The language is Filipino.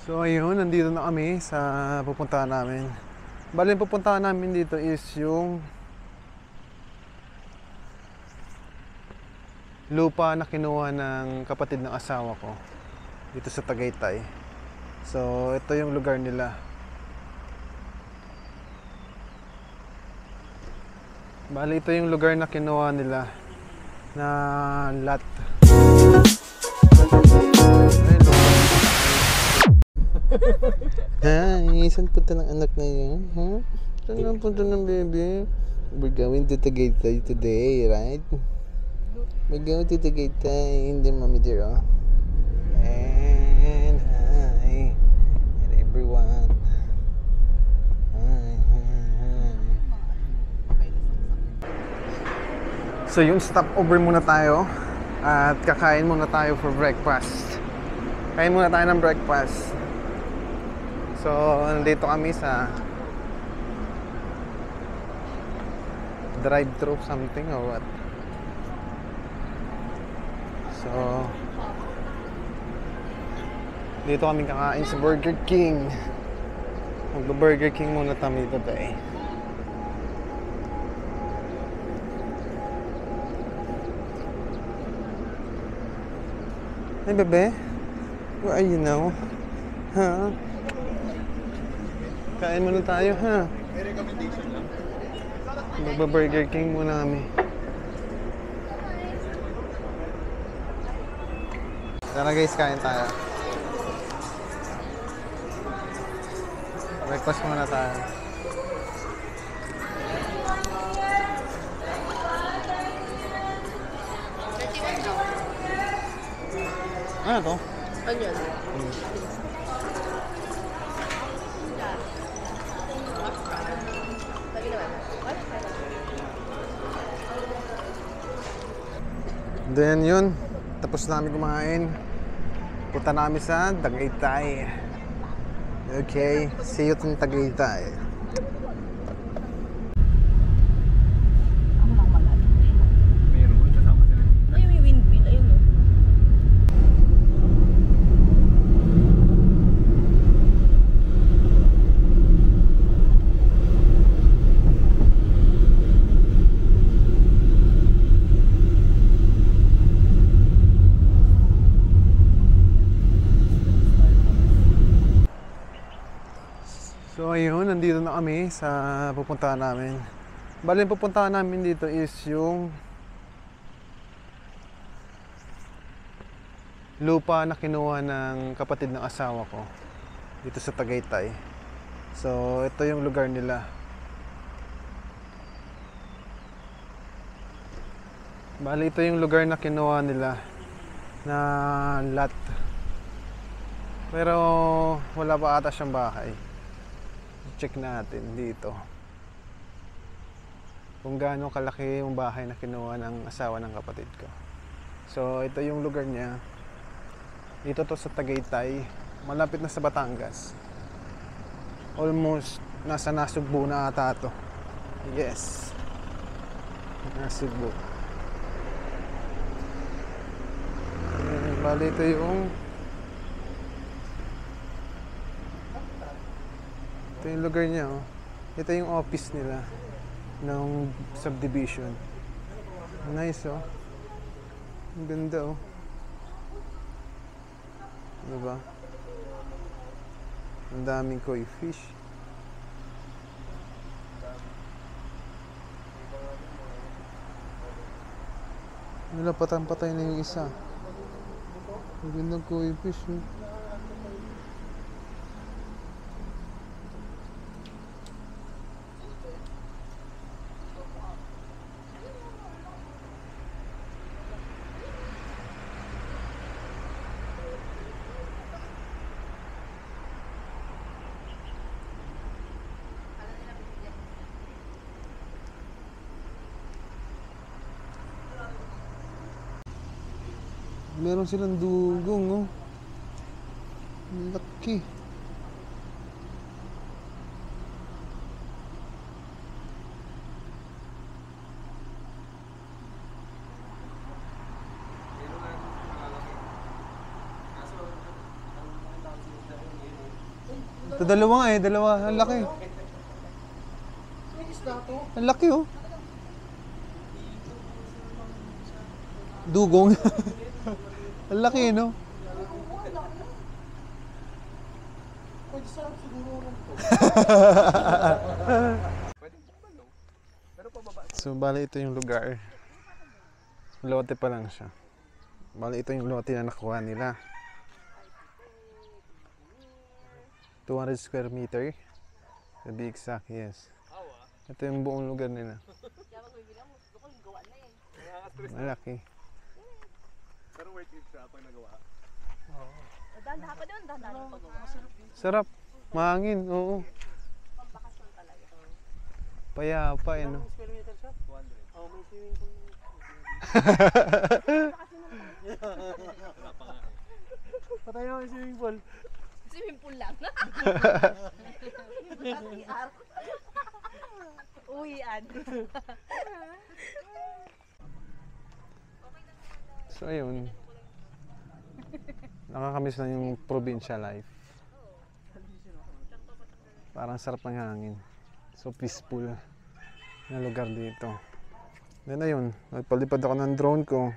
So ayun, nandito na kami sa pupuntahan namin. Bali, yung pupuntahan namin dito is yung lupa na kinuha ng kapatid ng asawa ko dito sa Tagaytay. So ito yung lugar nila. Bali, ito yung lugar na kinuha nila na lot. Hi, saan punta ng anak na yun? Huh? Saan ang punta ng baby? We're going to Tagaytay today, right? We're going to Tagaytay in the mommy dear, oh. And hi, and everyone. Hi. So yun, stop over muna tayo at kakain muna tayo for breakfast. Kain muna tayo ng breakfast. So, nandito kami sa drive-thru something or what. So, dito kami kakain sa Burger King. Magba-Burger King muna kami today. Hey, bebe. Where are you now? Huh? Kain muna tayo, ha? May recommendation lang? Magba-Burger King muna kami. Tara guys, kain tayo. Breakfast muna tayo. Ano to? Onion. Then yun, tapos namin kumain. Punta namin sa Tagaytay. Okay, see you in Tagaytay. Ay, may windmill. Ayun, no? So ayun, nandito na kami sa pupuntahan namin. Bali, yung pupuntahan namin dito is yung lupa na kinuha ng kapatid ng asawa ko dito sa Tagaytay. So ito yung lugar nila. Bali, ito yung lugar na kinuha nila na lot. Pero wala pa ata siyang bahay. Check natin dito kung gaano kalaki yung bahay na kinuha ng asawa ng kapatid ko. So ito yung lugar niya. Dito to sa Tagaytay, malapit na sa Batangas. Almost nasa Nasugbu na ata to. Yes, Nasugbu. Bali, ito yung lugar niya, oh. Ito yung office nila ng subdivision. Nice, oh. Ang ganda, oh. Diba? Ang daming koi fish. Nilapatan-patay na yung isa. Ang gandang koi fish, oh. Meron silang dugong, oh. Laki. Ito dalawa nga eh, dalawa. Ang laki. Ang laki oh. Dugong. Ang laki no? Pwede sarap siguro lang to. So, bali ito yung lugar. Lote pa lang siya. Bali ito yung lote na nakuha nila. 200 square meter. To be exact, yes. Ito yung buong lugar nila. Malaki. Pero worth it siya pag nagawa. Dahan-dahan pa doon, dahan-dahan pa doon. Sarap. Mahangin, oo. Pambakasyon talaga. Payapa, eh, no? Square meter siya? 200. Oh, may swimming pool. Patay na yung swimming pool. Swimming pool lang. CR. Uwian. So, ayun. Nakakamiss na yung provincial life. Parang sarap ng hangin. So peaceful na lugar dito. Then ayun, nagpalipad ako ng drone ko.